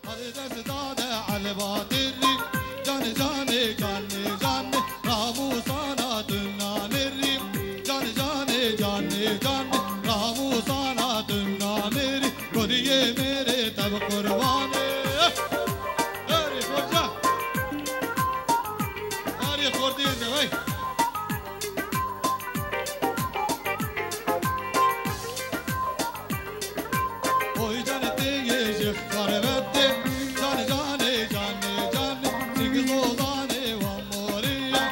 هر دست داده علباتری جان جان جان جان راموسانا دنانری جان جان جان جان راموسانا دنانری گریه میره تب قربانه اری خورجا اری خوردیده وی oy can diye jıkkar vette can cane cane cane sigiz ozane van moriya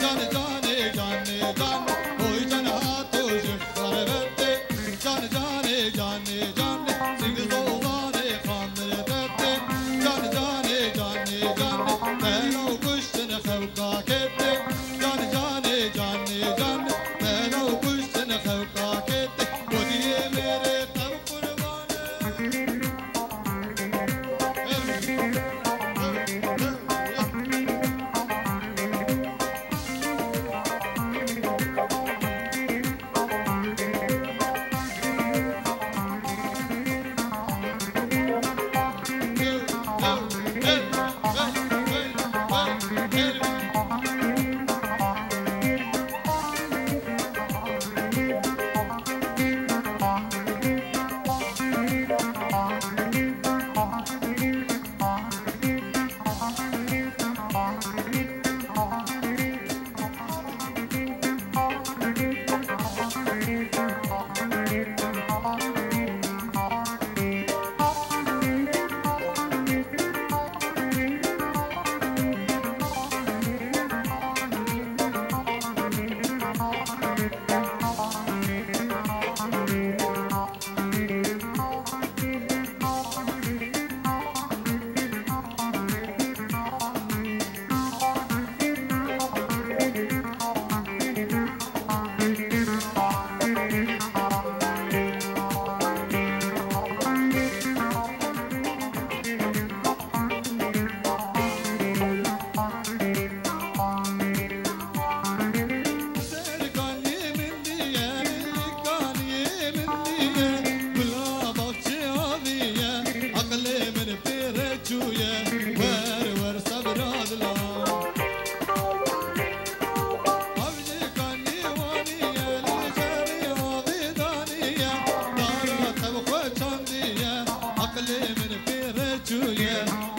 can cane cane cane oy can hato jıkkar vette can cane cane cane sigiz ozane khamre vette can cane cane cane ben o kuştene khavka kette can cane cane cane ben o kuştene khavka kette godiye mere tab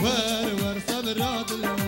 ور ور صبر